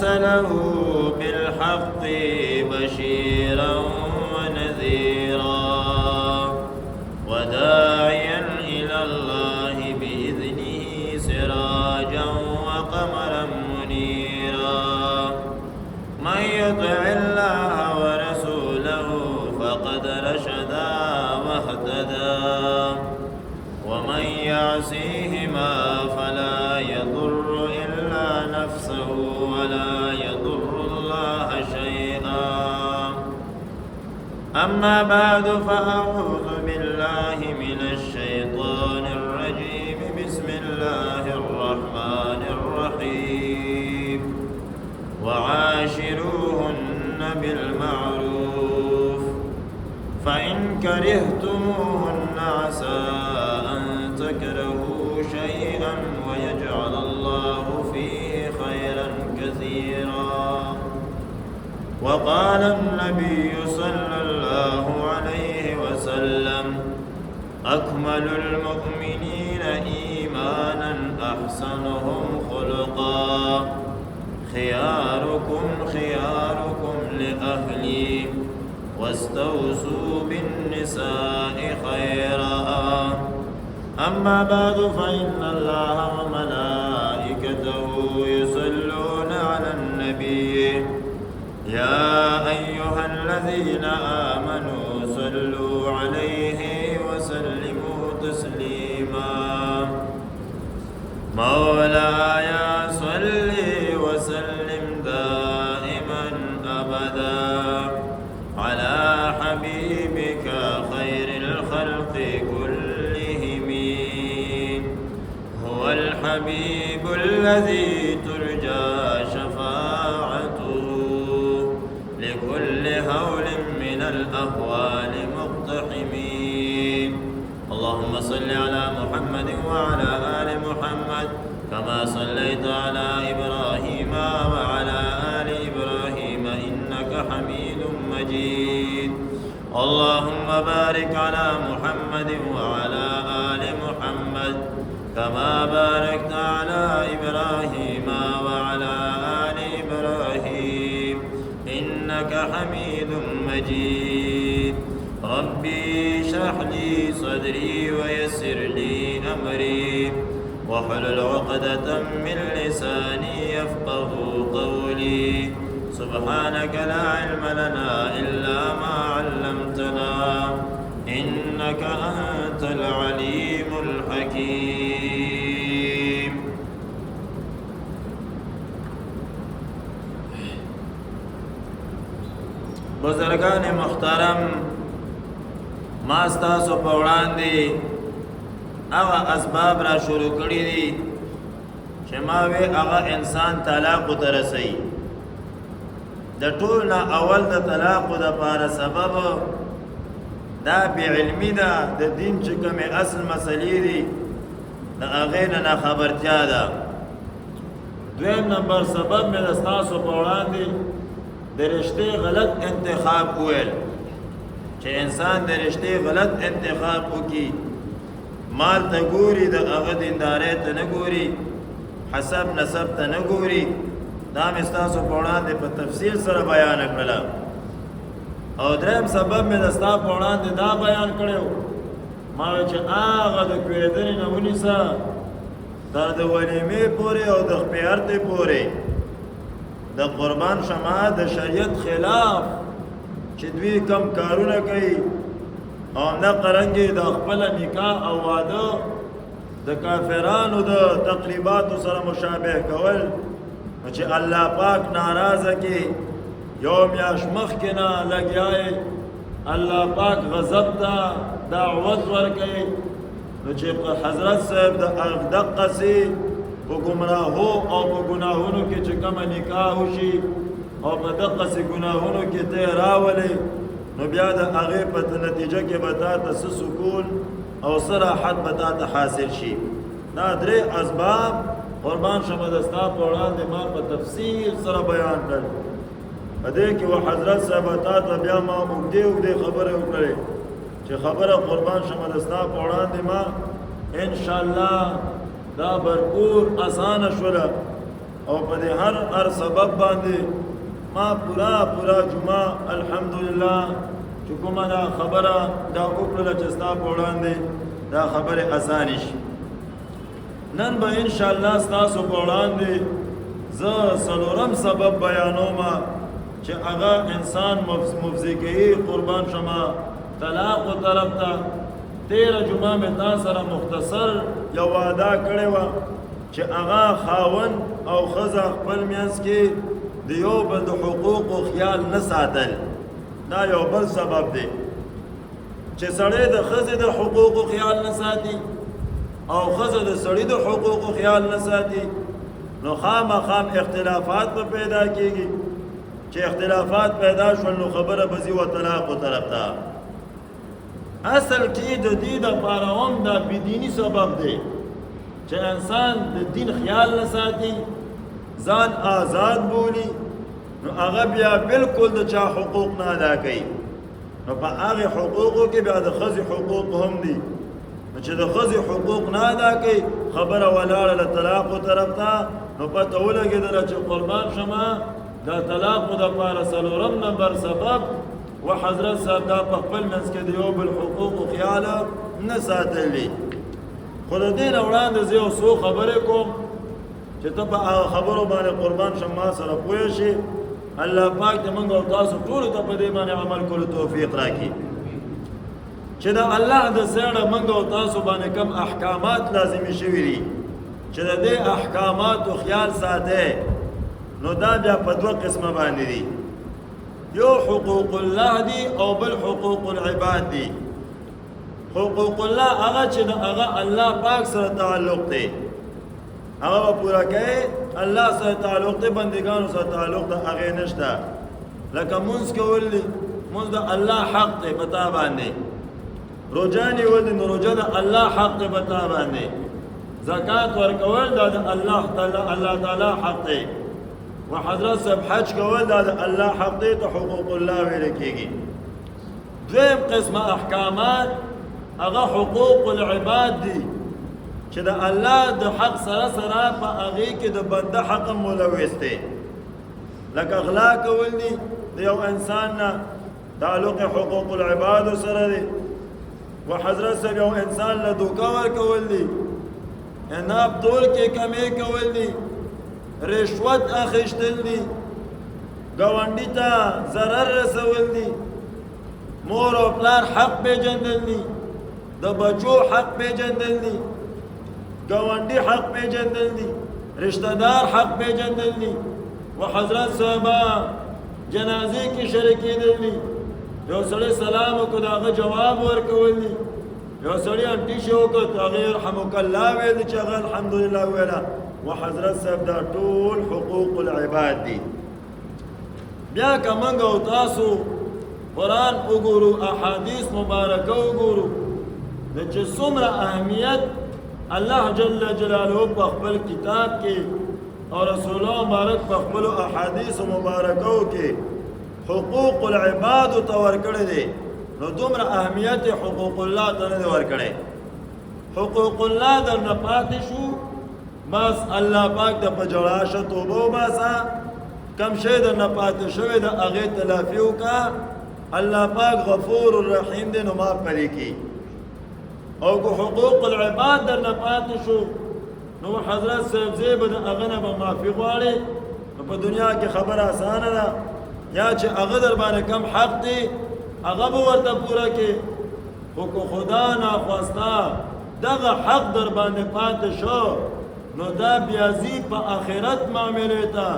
أرسله بالحق بشيرا ونذيرا وداعيا إلى الله بإذنه سراجا وقمرا منيرا من يطع الله ورسوله فقد رشدا واهتدى ومن يعصيهما فلا يضر إلا نفسه ولا يضر الله شيئا أما بعد فأعوذ بالله من الشيطان الرجيم بسم الله الرحمن الرحيم وعاشروهن بالمعروف فإن كرهتموهن عسى أن تكرهوا شيئا ويجعل الله فيه خيرا كثيرا وقال النبي صلى الله عليه وسلم أكمل المؤمنين إيمانا أحسنهم خلقا خياركم خياركم لأهلي واستوصوا بالنساء خيرا أما بعد فإن الله وملائكته يصلون على النبي يا أيها الذين آمنوا صلوا عليه وسلموا تسليما مولاي صل وسلم دائما أبدا على حبيبك خير الخلق كلهم هو الحبيب الذي ترجى شفاعته لكل هول من الأهوال مقتحمين اللهم صل على محمد وعلى آل محمد كما صليت على إبراهيم وعلى آل إبراهيم إنك حميد مجيد اللهم بارك على محمد وعلى آل محمد كما باركت على إبراهيم وعلى آل إبراهيم إنك حميد مجيد ربي اشرح لي صدري ويسر لي أمري واحلل عقدة من لساني يفقه قولي سبحانك لا علم لنا إلا ما علمتنا إنك أنت العليم الحكيم بزرگان محترم ما ستاسو په وړاندې هغه اسباب را شروع کړي دي چې ما وی هغه انسان طلاق ته رسي د ټول نه اول د طلاق د لپاره سبب دا به علمي ده د دین چې کومه اصل مسلې دي د هغه نه خبرتیا ده دویم نمبر سبب مې د ستاسو په وړاندې د رشته غلط انتخاب ویل چې انسان د رشته غلط انتخاب وکي مال ته ګوري د هغه دیندارۍ ته نه ګوري حسب نسب ته نه ګوري دا مې ستاسو په وړاندې په تفصیل سره بیان کړل او دریم سبب مې د ستاسو په وړاندې دا بیان کړو ما چې هغه د کویدنې نه ونیسه تر د ولیمې پورې او د خپیارتې پورې د قربان شمع د شریعت خلاف چې دوی کم کارونه کوي او نه قرنګي د خپل نکاح او واده د کافرانو د تقریباتو سره مشابه کول چې الله پاک ناراضه کی یوم یاشمخ کنا لګیای الله پاک غضب ته دعوت ورکړي نو چې حضرت صاحب د دقسی په گمراهو او په ګناهونو کې چې کوم نکاح وشي او په دقسی ګناهونو کې ته راولې نو بیا د هغه په نتیجه کې به تاسو سکون او صراحت به تاسو حاصل شي دا درې اسباب قربان شمه دستا په وړاندې ما په تفصیل سره بیان کړل پدې کې و حضرت صاحب تاسو بیا ما وګړي خبره وکړې چې خبره قربان شمه دستا په وړاندې ما ان شاء الله دا برپور آسان شوله او په هر سبب باندې ما پورا جمعه الحمدلله چې کومه دا خبره دا وکړله چې ستا په وړاندې دا خبره اسانه شي. نن به انشاءالله ستاسو په وړاندې زه څلورم سبب بیانوم چې هغه انسان مفضي کوي قربان شمه طلاق و طرف ته. 13 جمعه مې تا سره مختصر یو وعده کړې وه چې هغه خاوند او ښځه خپل منځ کې د یو بل د حقوقو خیال نه ساتل. دا یو بل سبب دی چې سړی د ښځې د حقوقو خیال نه ساتي او ښځه د سړي د حقوقو خیال نه ساتي، نو خامخام اختلافات به پیدا کېږي. چې اختلافات پیدا شول نو خبره به ځي و طلاقو طرف ته. اصل کې د دې دپاره هم دا بېدیني سبب دی چې انسان د دین خیال نه ساتي، ځان آزاد بولي، نو هغه بیا بالکل د چا حقوق نه ادا کوي. نو په هغې حقوقو کې بیا د ښځې حقوق هم دي. نو چې د ښځې حقوق نه ادا کوي خبره ولاړه له طلاقو طرف ته، نو پته ولګېدله چې قربان شمه دا طلاقو دپاره څلورم نمبر سبب و حضرت صاحب دا په خپل منځ کې د یو بل حقوقو خیال نه ساتلی. خو د دې نه وړاندې زه یو څو خبرې کوم چې ته په هغه خبرو باندې قربان شم ما سره پوه شي. الله پاک دې موږ او تاسو ټولو ته په دې باندې عمل کولو توفیق راکړي چې د الله د سره موږ او تاسو باندې کم احکامات لازمي شوي دي چې د دې احکاماتو خیال ساته، نو دا بیا په دوه قسمه باندې دي. یو حقوق الله دي او بل حقوق العباد دي. حقوق الله هغه چې د هغه الله پاک سره تعلق دی هغه به پوره کوي. الله سره تعلق دی، بندگانو سره تعلق دی، هغې نشته. لکه مونځ کول دي، مونځ د الله حق دی په تا باندې. روژه نیول دي، نو روژه د الله حق دی په تا باندې. زکات ورکول دا د الله تعالی حق دی. و حضرت صاحب حج کول دا د الله حق دی، ته حقوق الله ویل کېږي. دویم قسمه احکامات هغه حقوق العباد دي چې د الله د حق سره سره په هغې کې د بنده حق ملوث دی. لکه غلا کول دي، د یو انسان نه تعلق حقوق العبادو سره دی. و حضرت صاحب یو انسان له دوکه ورکول دي، اناب تول کې کمی کول دي، رشوت اخیستل دي، ګاونډي ته ضرر رسول دي، مور او پلار حق پیژندل دي، د بچو حق پیژندل دي، ګاونډي حق پیژندل دي، رشتہ دار حق پیژندل دي. و حضرت صاحبه جنازې کې شریکېدل دي، یو سړی سلام وکړو د هغه جواب ورکول دي، یو سړی انټیشه وکړو هغې یرحمک الله ویل دي چې هغه الحمدلله ویله. و حضرت صاحب دا ټول حقوق العباد دي. بیا که موږ او تاسو قرآن وګورو، احادیث مبارکه وګورو، د چې څومره اهمیت الله جل جلاله په خپل کتاب کې او رسول الله مبارک په خپل احادیث مبارکو کې حقوق العباد ته ورکړی دی، نو دومره اهمیت حقوق الله ته نه دی ورکړی. حقوق الله درنه پاتې شو، بس الله پاک د په جړا شه توبه وباسه، کم شی درنه پاتې شوی د هغې تلافي وکړه. الله پاک غفور الرحیم دی، نو معاف پرې کړي. او که حقوق العباد درنه پاتې شو، نو حضرت صاحب زی به د هغه نه به معافي غواړې. نو په دنیا کې خبره اسانه ده، یا چې هغه در باندې کم حق دی هغه به ورته پوره کړي. خو که خدا ناخواسته دغه حق در باندې پاتې شو، نو دا بیا ځي په آخرت معاملې ته،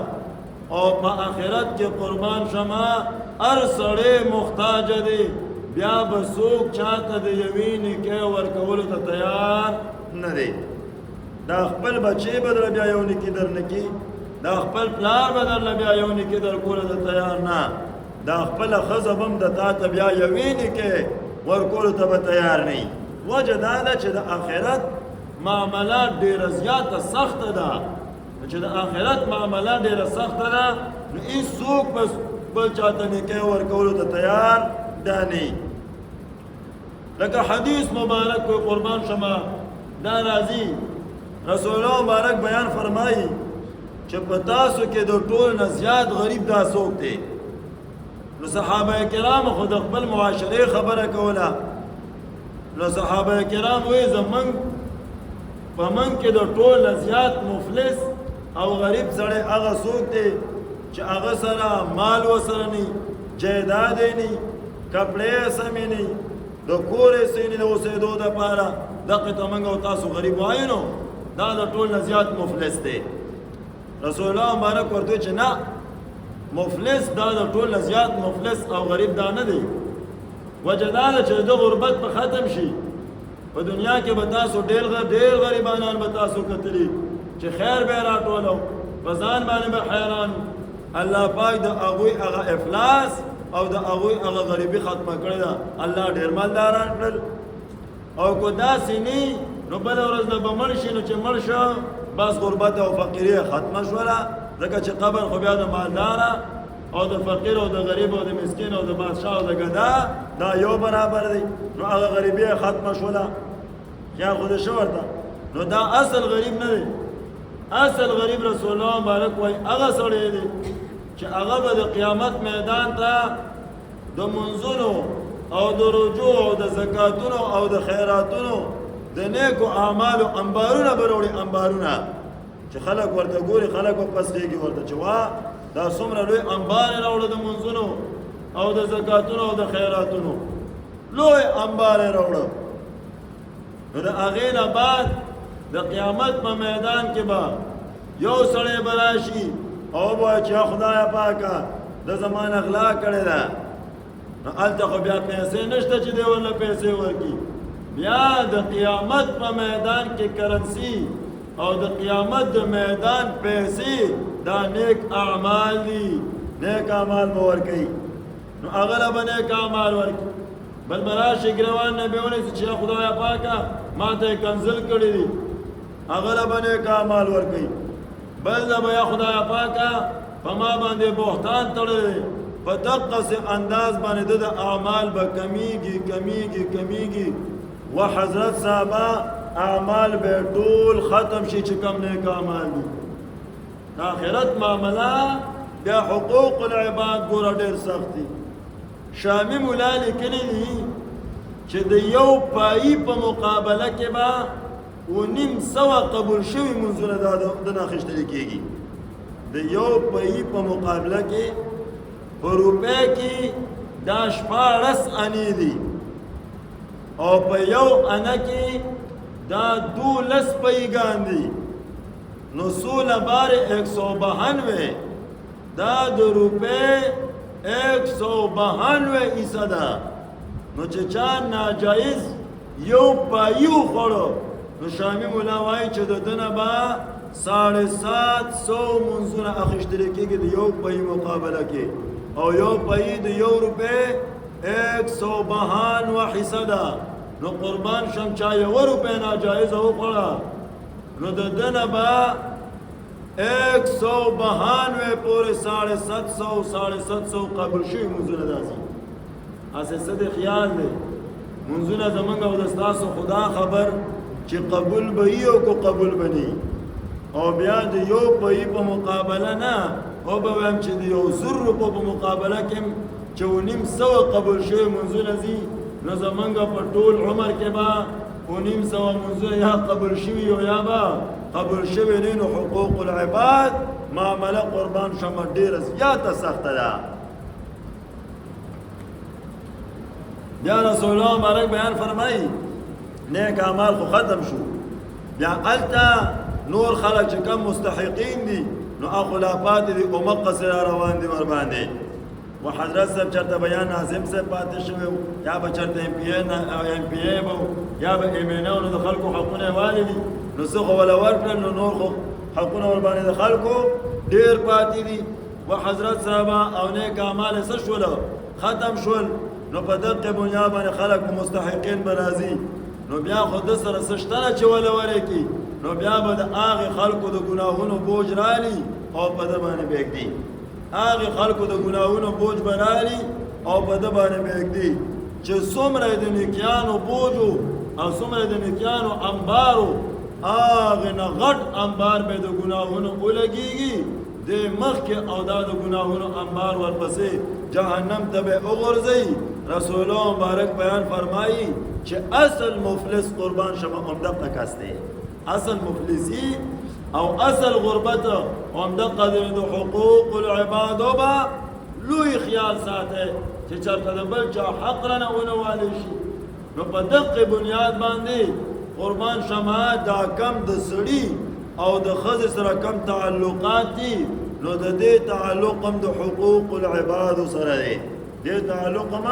او په آخرت کې قربان شمه هر سړی محتاج دی. بیا به څوک چاته د یوې نیکۍ ورکولو ته تیار نه دی. دا خپل بچی به در بیا یو نیکي در نه کي، دا خپل پلار به درله بیا یو نیکي در کولو ته تیار نه، دا خپله ښځه به هم د تا ته بیا یوې نیکۍ ورکولو ته به تیار نه وي. وجه دا ده چې د آخرت معاملات ډېره زیاته سخته ده. چې د آخرت معاملات ډېره سخته ده، نو هېڅوک به بل چاته نیکۍ ورکولو ته تیار ده نه. لکه حدیث مبارک کوئی قربان شما دا راځي، رسول الله مبارک بیان فرمایي چې په تاسو کې د ټول نه زیات غریب دا څوک دی؟ نو صحابه کرام خو د خپل معاشره خبره کوله. نو صحابه کرام وایي زمونږ په من کې د ټول نه زیات مفلس او غریب سړی هغه څوک دی چې هغه سره مال ورسره نه، جایداد یې نه، کپړې یې سمې نه، د کور یې څه نه د اوسېدو دپاره، دقې ته موږ او تاسو غریب وایو نو دا د ټول نه زیات مفلس دی. رسول الله مبارک ورته چې نه، مفلس دا د ټول نه زیات مفلس او غریب دا نه دی. وجه دا ده چې د غربت په ختم شي، په دنیا کې به تاسو ډېر غریبانان به تاسو کتلي چې خیر به یې راټولو، په ځان باندې به حیران. الله پاک د هغوی هغه افلاس او د هغوی هغه غریبي ختمه کړې ده. الله ډېر مالداران کړل. او که داسې نه نو بله ورځ به مړ شي، نو چې مړ شو بس غربت او فقیري ختمه شوله، ځکه چې قبر خو بیا د مالداره او د فقیر او د غریب او د مسکین او د بادشاه او د ګدا دا یو برابر دی. نو هغه غریبي ختمه شوله، خیال خو دې ښه ورته. نو دا اصل غریب نه دی. اصل غریب رسول الله مبارک وایي هغه سړی دی چې هغه به د قیامت میدان ته د منځونو او د رجوع او د زکاتونو او د خیراتونو د نیکو اعمالو انبارونه به راوړي، انبارونه چې خلک ورته ګوري، خلک به پس کېږي ورته چې وا دا څومره لوی انبار یې راوړه د منځونو او د زکاتونو او د خیراتونو، لوی انبار یې راوړه. نو د هغې نه بعد د قیامت په میدان کې به یو سړی به راشي او به وایي چې خدایه پاکه د زمان اغلا کړې ده. نو هلته خو بیا پیسې نشته چې دی ورله پیسې ورکړي. بیا د قیامت په میدان کې کرنسي او د قیامت د میدان پیسې دا نیک اعمال دي، نیک اعمال به ورکوي. نو هغه له به نیک اعمال ورکړي. بل به راشي ګریوان نه به ونیسي چې خدایه پاکه ما ته یې کنزل کړي دي، هغه له به نیک اعمال ورکوي. بل له به یا خدایه پاکه په ما باندې بهتان تړلی دی، په دقسې انداز باندې د اعمال به کمیږي و حضرت صحابه اعمال به ټول ختم شي چې کم نیک اعمال دي. د آخرت معامله بیا حقوق العباد ګوره ډېر سخت دي. شامی مولا لیکلي دي چې د یو پایي په مقابله کې به 900 قبول شوي منځونه د نه اخیستل کېږي. د یو پایي په مقابله کې په روپۍ کې دا 14 انې دي او په یو انه کې دا 12 پیګان دي. نو 16 بار 192 دا د روپۍ 192 حصہ ده. نو چې چا ناجایز یو پایي وخوړو نو شامی مولا وایي چې د ده نه به 750 منځونه اخیستل کېږي د یو پایي مقابله کې، او یو پایي د یو روپۍ 192 حصہ ده. نو قربان شم چا یو روپۍ ناجایزه وخوړه نو د ده نه به 192 پورې 750 قبول شوي منځونه داسې. هسې څه د خیال دی منځونه زمونږ او د ستاسو خدا خبر چې قبول به وي او که قبول به نه وي. او بیا د یو پایي په مقابله نه او به وایم چې د 1,000 روپو په مقابله کې چې 900 قبول شوي منځونه ځي، نو زمونږ په ټول عمر کې به 900 منځونه یا قبول شوي او یا به قبول شوي نه. نو حقوق العباد معامله قربان شمه ډېره زیاته سخته ده. بیا رسول الله مبارک بیان فرمایي نیک اعمال خو ختم شو، بیا هلته نور خلک چې کم مستحقین دي نو هغه لا پاتې دي او مقصر روان دي ورباندې. و حضرت صاحب چرته بیان ناظم صاحب پاتې شوی یا به چرته ام پی ای به یا به ایمنو نو د خلکو حقونه والي دي، نو څه خو ولا ورکړل نو نور خو حقونه ورباندې د خلکو ډېر پاتې دي. و حضرت صاحب او نیک اعمال څه شول ختم شول، نو په دغه بنیاد باندې خلک مستحقین به راځي. نو بیا خو د سره څه شته نه چې ولا ورکي، نو بیا به د هغې خلکو د ګناهونو بوج رالي او په ده باندې به ږدي. هغې خلکو د ګناهونو بوج به رالي او په ده باندې به ږدي چې څومره د نیکیانو بوج او څومره د نیکیانو انبارو آغه نه غټ انبار به د ګناهونو ولګيږي د مخ کې او دا د ګناهونو انبار ورپسې جهنم ته به وغورځي. رسول الله مبارک بیان فرمایي چې اصل مفلس قربان شمه همدغه کس دی. اصل مفلسی او اصل غربت همدغه د حقوق العباد وبا لوی خیال ساته چې چرته د بل چا حق رانه ونوالی شي. نو په دغه بنیاد باندې قربان شمه دا کم د سړي او د ښځې سره کم تعلقات دي نو د دې تعلق هم د حقوق العباد سره دی. دې تعلق هم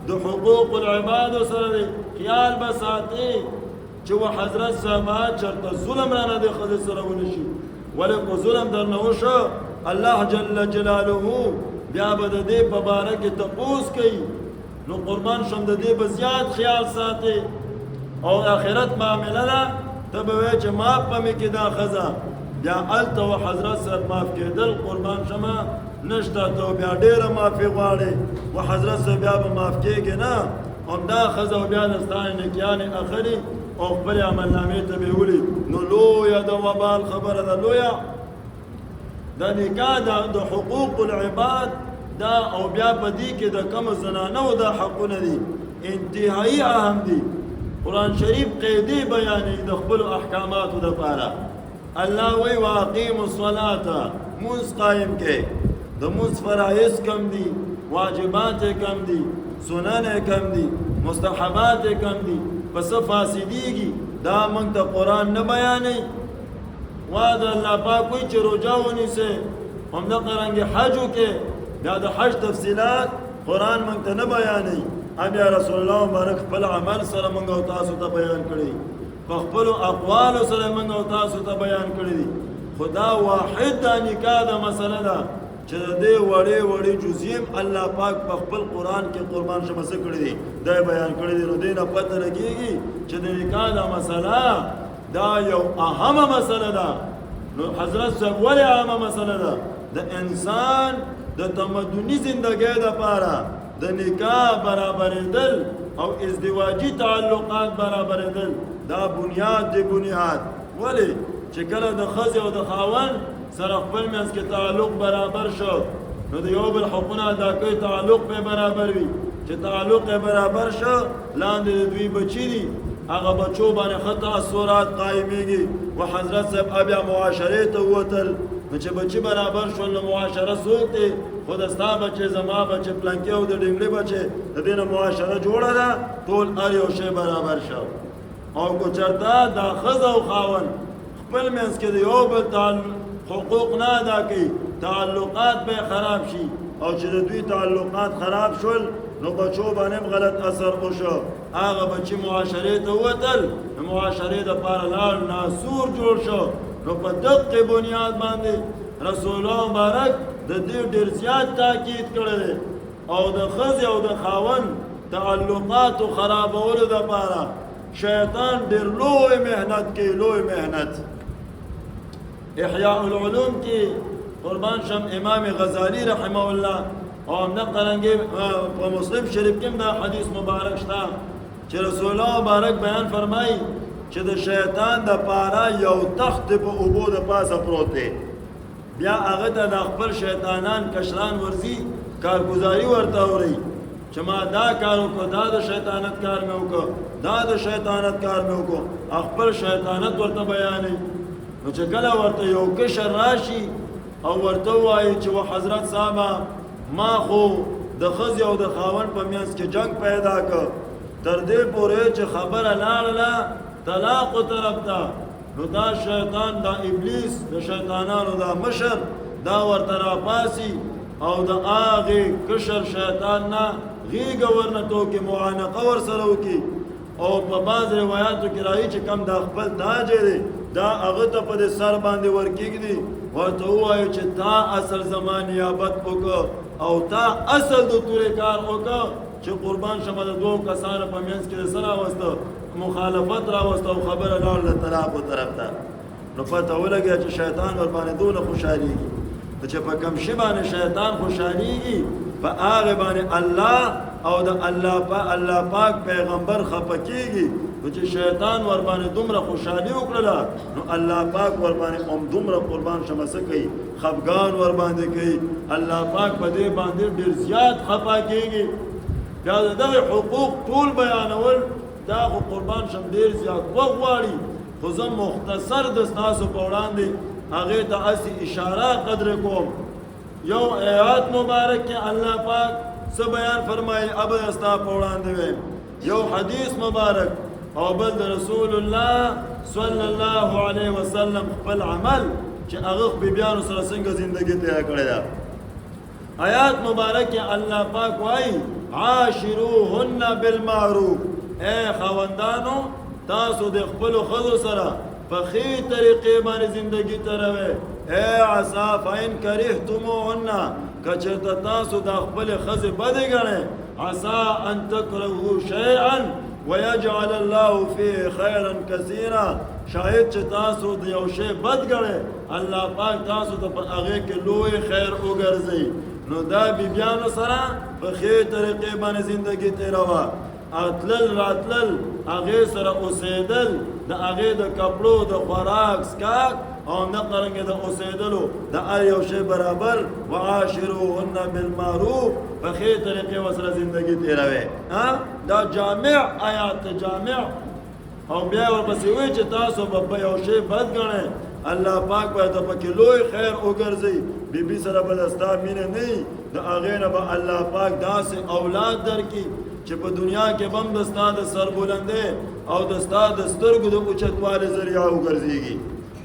د حقوق العباد سره دی. خیال به ساتي چې و حضرت صاحب چرته ظلم رانه د ښځې سره ونشي ولې کو ظلم درنه وشو الله جل جلاله بیا به د دې په باره کې تپوس کوي. نو قربان شم د دې به زیات خیال ساتي او آخرت معامله ده ته به وایې چې معاف به مې کې دا ښځه بیا هلته و حضرت صاحب معاف کېدل قربان شمه نشته ته بیا ډېره معافي غواړې و حضرت صاحب بیا به معاف کېږي نه همدا ښځه و بیا د ستا نیکیانې اخلي او خپلې عملنامې ته به ولي. نو لویه د وبال خبره ده لویه د نکاح د حقوق العباد دا او بیا په دې کې د کمو زنانو دا حقونه دي انتهایی اهم دي. قرآن شریف قیدی بیانې د خپلو احکاماتو دپاره. الله وی واقیموا الصلاة مونځ قایم کې د مونځ فرایض کم دي واجبات کم دي سنن کم دي مستحبات کم دي پس فاسدیږي دا موږ ته قرآن نه بیانې. وعده الله پاک وی چې روژه ونیسئ همدغه رنګې حج وکړئ بیا د حج تفصیلات قرآن موږ ته نه بیانې. بیا رسول الله مبارک خپل عمل سره موږ او تاسو ته بیان کړی په خپلو اقوالو سره موږ او تاسو ته بیان کړی دي. خدا واحد دا نکاح دا مسله ده چې د دې وړې وړې جزیم الله پاک په خپل قرآن کې قربان شمه څه کړي دي دا بیان کړی دي. نو دې نه پته لګېږي چې د نکاح دا مسله دا یو اهمه مسله ده. نو حضرت صاحب ولې اهمه مسله ده؟ د انسان د تمدني زندګۍ دپاره د نکاح برابرېدل او ازدواجي تعلقات برابرېدل دا بنیاد دی بنیاد. ولې چې کله د ښځې او د خاوند سره خپل منځ کې تعلق برابر شو نو د یو بل حقونه ادا کوي تعلق به برابر وي. چې تعلق برابر شو لاندې د دوی بچي دي هغه بچو باندې ښه تاثرات قایمیږي. و حضرت صاحب بیا معاشرې ته ووتل نو چې بچي برابر شول نو معاشره څوک دی خو د ستا بچې زما بچې پلنکې او د ډنګړې بچې د دې نه معاشره جوړه ده ټول هر یو شی برابر شو. او که چېرته دا ښځه او خاوند خپل منځ کې د یو بل حقوق نه ادا کوي تعلقات به خراب شي او چې د دوی تعلقات خراب شول نو بچو باندې غلط اثر وشو. هغه بچي معاشرې ته ووتل معاشرې دپاره لاړ ناسور جوړ شو. نو په دغه بنیاد باندې رسول الله مبارک د دې ډېر زیات تاکید کړی دی او د ښځې او د خاوند تعلقاتو خرابولو دپاره شیطان ډېر لوی محنت کوي لوی محنت. احیاء العلوم کې قربان شم امام غزالی رحمه الله او همدغه رنګې په مسلم شریف کې دا حدیث مبارک شته چې رسول الله مبارک بیان فرمایي چې د شیطان د پاره یو تخت په اوبو د پاسه پروت دی. بیا هغه ته د خپل شیطانان کشران ورځي کارګزاري ورته اوري چې ما دا کار وکړو دا د شیطانت کار مې وکړو دا د شیطانت کار مې وکړو خپل شیطانت ورته بیانوي. نو چې کله ورته یو کشر راشي او ورته ووایي چې و حضرت صاحبه ما خو د ښځې او د خاوند په منځ کې جنګ پیدا کړ تر دې پورې چې خبره لاړله طلاقو طرف ته نو دا شیطان دا ابلیس د شیطانانو دا مشر دا ورته راپاسي او د هغې کشر شیطان نه غېږه ورنه توکي معانقه ورسره وکړي او په بعض روایاتو کې راځي چې کم دا خپل تاج دی دا هغه ته په دې سر باندې ورکېږدي ورته ووایي چې تا اصل زما نیابت وکړه او تا اصل د تورې کار وکړه چې قربان شمه د دوو کسانو په منځ کې د څه راوسته مخالفت راوسته او خبره لاړه د طلاقو طرف ته. نو پته ولګېده چې شیطان ورباندې دونه خوشحالېږي چې په کوم شي باندې شیطان خوشحالېږي په هغې باندې الله او د الله پاک پیغمبر خپکیږي چې شیطان ور باندې دومره خوشحالي وکړه نو الله پاک ور باندې دومره قربان شمسه کوي خفګان ور باندې کوي الله پاک په دې باندې ډیر زیات خفا کیږي بیا دغه حقوق ټول بیانول دا خو قربان شم ډیر زیات وغواړي خو زه مختصر د ستاسو په وړاندې هغې ته هسې اشاره قدر کوم یو آیات مبارک کې الله پاک څه بیان فرمایي اب ستا په وړاندې ویم یو حدیث مبارک او بل د رسول الله صلی الله علیه وسلم خپل عمل چې هغه بیبیانو سره څنګه زندگی تیر کړې ده آیات مبارک کې الله پاک وایي عاشروهن بالمعروف اے خاوندانو تاسو د خپلو ښځو سره په ښې طریقې باندې زندگی تیروئ اے عسا فإن کرهتموهن که چېرته تاسو د خپلې ښځې بدې ګڼئ عسا ان تکرهوا شیئا ويجعل الله فيه خيرا كثيرا شاید چې تاسو د یو شی بد ګڼئ الله پاک تاسو ته په هغې کې لوی خیر وګرځوي نو دا بیبیانو سره په ښې طریقې باندې زندگی تیروه اتلل راتلل هغې سره اوسېدل د هغې د کپړو د خوراک سکاک او نه قرنګې د اوسېدلو د هر یو شی برابر وعاشروهن بالمعروف په ښې طریقې ورسره زندگی تیروئ دا جامع آیات جامع او بیا ورپسې وایي چې تاسو به په یو شی بد ګڼئ الله پاک به ته پکې لوی خیر وګرځي بیبي سره به د ستا مینه نه وي د هغې نه به الله پاک داسې اولاد درکړي چې په دنیا کې به هم د ستا د سربلندۍ او د ستا د سترګو د اوچتوالي ذریعه وګرځېږي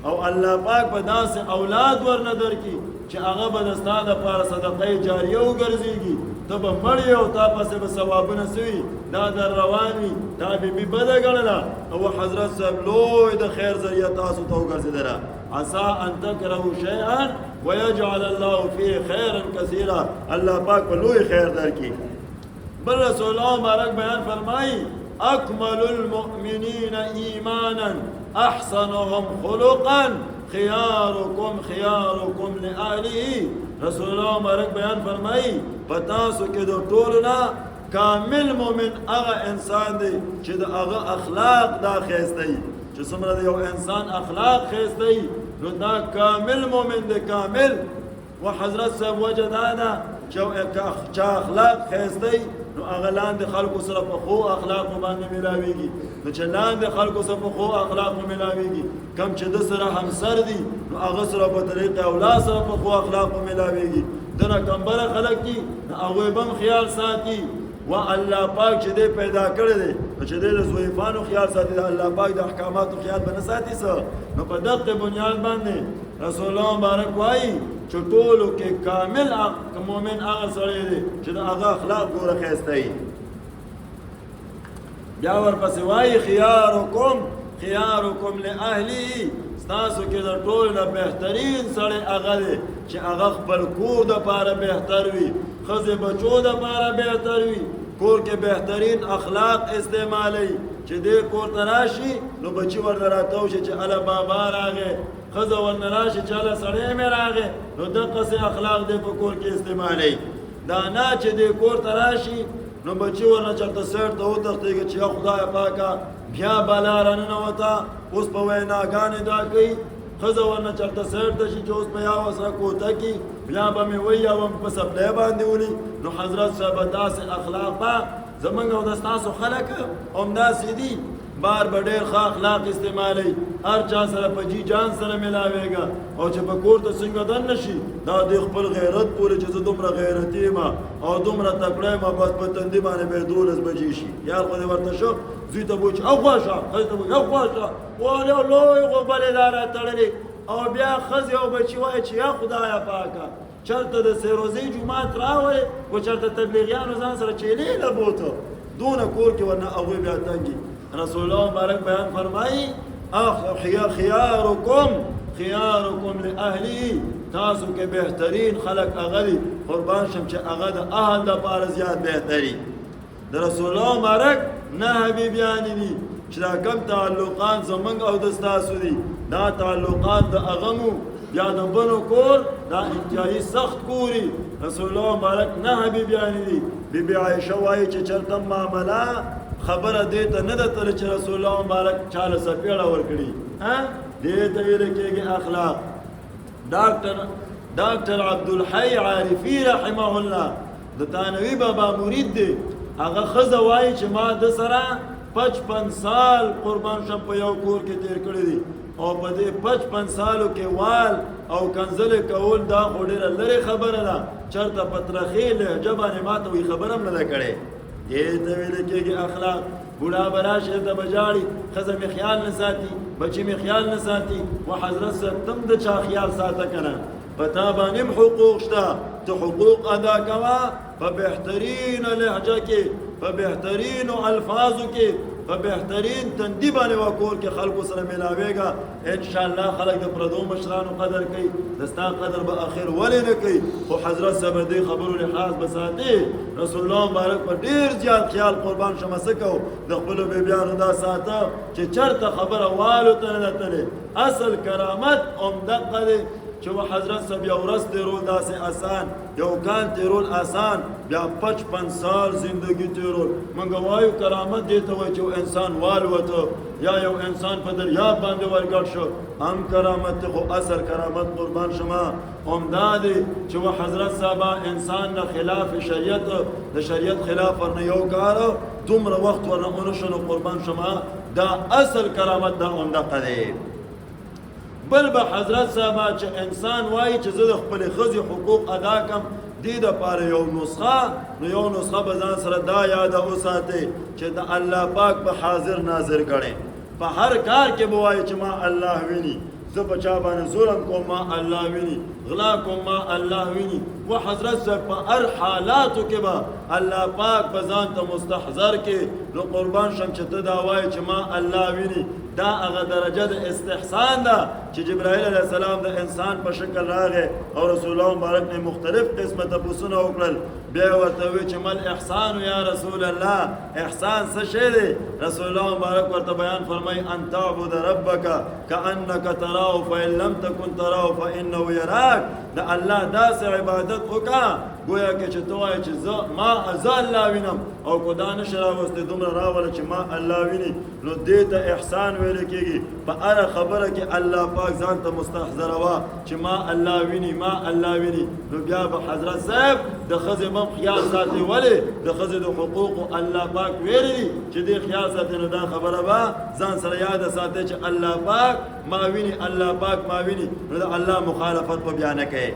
او الله پاک به داسې اولاد ورنه درکړي چې هغه به د ستا دپاره صدقه جاریه وګرځېږي ته به مړ او تا پسې به ثوابونه سوي دا در روان وي تا بیبي بده ګڼله او حضرت صاحب لوی د خیر ذریعه تاسو ته وګرځېدله عسا ان تکرهوا شیئا ویجعل الله فيه خیرا کثیرا الله پاک به لوی خیر درکړي بل رسول الله مبارک بیان فرمایي اکمل المؤمنین ایمانا احسنهم خلقا خياركم لأهله رسول الله مبارک بیان فرمایي په تاسو کې د ټولو نه کامل مؤمن هغه انسان دی چې د هغه اخلاق دا ښایسته وي چې څومره د یو انسان اخلاق ښایسته وي نو دا کامل مؤمن دی کامل و حضرت صاحب وجه دا ده چې اخلاق ښایسته وي نو هغه لاندې خلکو سره په ښو اخلاقو باندې ملاویږي نو چې لاندې خلکو سره په ښو اخلاقو ملاویږي کم چې د سره همسر دي نو هغه سره په طریقې اولاد سره په ښو اخلاقو ملاویږي دنه کمبره خلک دي نو هغوی به هم خیال ساتي و الله پاک چې دی پیدا کړی دی نو چې دی د ضعیفانو خیال ساتي د الله پاک د احکاماتو خیال به نه ساتي څه نو په دغه بنیاد باندې رسول الله مبارک وایي چې ټولو کې کامل مؤمن هغه سړی دی چې د هغه اخلاق ګوره ښایسته وي بیا ورپسې وایي خیارکم لأهله ستاسو کې د ټولو نه بهترین سړی هغه دی چې هغه خپل کور دپاره بهتر وي ښځې بچو دپاره بهتر وي کور کې بهترین اخلاق استعمالی چې دې کور ته راشي نو بچي ورته راتاو شي چې هله بابا راغی ښځه ورنه راشي چې هله سړی مې راغی نو دقسې اخلاق دې په کور کې استعمالی دا نه چې دې کور ته راشي نو بچي ورنه چېرته سیټ ته وتښتېږي چې یا خدای پاکه بیا بلا راننوته اوس په ویناګانې دا کوي ښځه ورنه چېرته سیټ ته شي چې اوس په یا ورسره کوته کي بیا به مې وایي یا به مې په سپلی باندې ولي نو حضرت صاحب داسې اخلاق به زمونږ او د ستاسو خلک همداسې دي بار به ډېر ښه اخلاق استعمالی هر چا سره په جي جان سره ملاوېږه او چې په کور ته څنګه دننه شي دا د خپل غیرت پورې چې زه دومره غیرتي یم او دومره تکړه یم بس په تندي باندې به 12 بجې شي یار خو دې ورته شو زوی ته به وایي چې اخوا شه ښځې ته به وایي اخوا شه والو لوی غوبلې دا راتړلې او بیا ښځې او بچي وایي چې یا خدایه پاکه چرته د سیروزۍ جومات راوړې خو چرته تبلیغیانو ځان سره چیلې لبوته دونه کور کې ورنه هغوی بیا تنګي رسول الله مبارک بیان فرمایي خیارکم لأهله تاسو کې بهترین خلک هغه دي قربان شم چې هغه د اهل دپاره زیات بهتري د رسول الله مبارک نه حبیبیانې دي چې دا کم تعلقات زمونږ او د ستاسو دي دا تعلقات د هغه مو یا د بنو کور دا انتهایی سخت کوري رسول الله مبارک نه حبیبیانې دي بی بی عائشہ وایي چې چرته معامله خبره دې ته نه ده تللې چې رسول الله مبارک چاله سپېړه ورکړي دې ته ویل کېږي اخلاق. ډاکټر عبدالحی عارفی رحمه الله د تانوي بابا مرید دی. هغه ښځه وایي چې ما د سره 55 سال قربان شم په یو کور کې تیر کړی دي او په دې 55 سالو کې وال او کنځلې کول دا خو ډېره لرې خبره ده. چېرته په ترخې لهجه باندې ما ته وایي خبره هم نه ده کړې. دې ته ویل کېږي اخلاق. بوډا به راشي ته به ژاړي ښځه مې خیال نه ساتي بچي مې خیال نه ساتي. و حضرت صاحب تم د چا خیال ساته که نه په تا باندې هم حقوق شته. ته حقوق ادا کوه په بهترینه لهجه کې په بهترینو الفاظو کې په بهترین تندي باندې وکور کې خلکو سره ملاویږه. انشاءالله خلک د پردو مشرانو قدر کوي د ستا قدر به اخر ولې نه کوي. خو حضرت صاحب دې خبرو لحاظ به ساتي. رسول الله مبارک په ډېر زیات خیال قربان شمه څه کوو د خپلو بیبیانو دا ساته چې چېرته خبره والو ته نه ده تللې. اصل کرامت همدغه دی چې حضرت صاحب یو ورځ تیرول داسې آسان یو کال تیرول آسان بیا 55 سال زندگی تیرول. موږ وایو کرامت دې ته وایي چې یو انسان والوته یا یو انسان په دریاب باندې ورګډ شو هم کرامت دی. خو اصل کرامت قربان شمه همدا دی چې حضرت صاحب انسان نه خلاف شریعت د شریعت خلاف ورنه یو کار دومره وخت ورنه ونه شو نو قربان شمه دا اصل کرامت دا همدغه دی. بل به حضرت صاحب چې انسان وایي چې زه د خپلې ښځې حقوق ادا کړم دې دپاره یو نسخه نو یو نسخه به ځان سره دا یاده وساتئ چې د الله پاک به حاضر ناظر ګڼئ. په هر کار کې به وایي چې ما الله ویني زه په چا باندې ظلم کوم ما الله ویني غلا کوم ما الله ویني. و حضرت صاحب په هر حالاتو کې به الله پاک به ځان ته مستحضر کې نو قربان شم چې ته دا وایي چې ما الله ویني. دا هغه درجه د استحسان ده چې جبرائیل علیه السلام د انسان په شکل راغی او رسول الله مبارک نه مختلف قسمه تپوسونه وکړل. بیا ورته وی چې مل احسان یا رسول الله احسان څه شی دی؟ رسول الله مبارک ورته بیان فرمای ان تعبد ربک کانک تراه فان لم تکن تراه فانه یراک. د الله داسې عبادت وکړه گویا کې چې ته وایې چې زه الله وینم او که دا نشي راوستی دومره راوله چې ما الله ویني نو دې ته احسان ویل کېږي. په هره خبره کې الله پاک ځان ته مستحضروه چې ما الله ویني ما الله ویني. نو بیا به حضرت صاحب د ښځې هم خیال ساتي. ولې د ښځې د حقوقو الله پاک ویلي دي چې دې خیال ساتي. نو دا خبره به ځان سره یاده ساتي چې الله پاک ما ویني الله پاک ما ویني. نو د الله مخالفت په بیا نه کوي.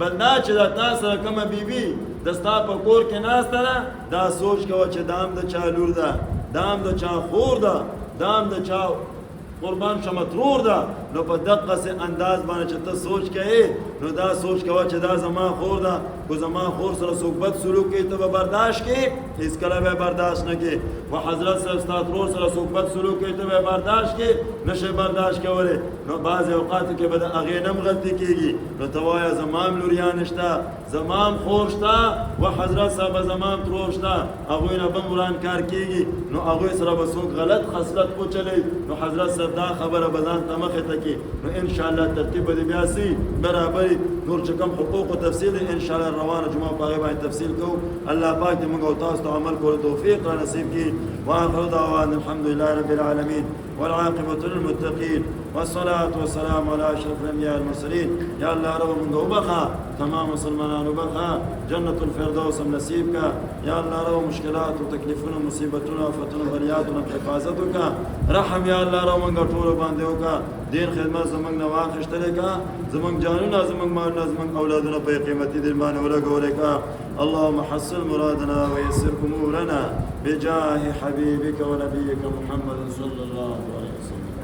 بل دا چې دا تا سره کومه بیبي د ستا په کور کې ناسته ده دا سوچ کوه چې دا هم د چا لور ده دا هم د چا خور ده دا هم د چا قربان شمه ترور ده. نو په دقسې انداز باندې چې ته سوچ کوې نو دا سوچ کوه چې دا زما خور ده که زما خور سره څوک بد سلوک کوي ته به برداشت کوې هېڅکله به برداشت نه کوې. و حضرت صاحب ستا ترور سره څوک بد سلوک کوي ته به برداشت کوې نشئ برداشت کولی. نو بعضې اوقاتو کې به د هغې نه هم غلطي کېږي نو ته وایه زما هم لوریانې شته زما هم خور شته و حضرت صاحب زما هم ترور شته هغوی نه به هم وران کار کېږي نو هغوی سره به څوک غلط خصلت وچلوي نو حضرت صاحب دا خبره به ځان ته مخې ته کړي. نو انشاءالله ترتیب به دې بیا سي برابري. نور چې کوم حقوق و تفصیل دی انشاءالله روانه جمعه په هغې باندې تفصیل کوو. الله پاک دې موږ او تاسو ته عمل کولو توفیق را نصیب کړي. وآخر دعوانا الحمد لله رب العالمين والعاقبة للمتقين والصلاة والسلام على أشرف الأنبياء والمرسلين. يا الله رب من وبخا تمام مسلمان وبخا جنة الفردوس نصيب کا. يا الله رب مشكلات وتكليفنا ومصيبتنا وفتن وبرياتنا بحفاظتك رحم. يا الله رب من ټول باندې وکا دین خدمت زمنګ نه واخښتلې کا زمنګ جانونه زمنګ مالونه زمنګ اولادونه په قیمتي دین باندې ولګولې کا. اللهم حصل مرادنا ويسر امورنا بجاه حبيبك ونبيك محمد صلى الله عليه وسلم.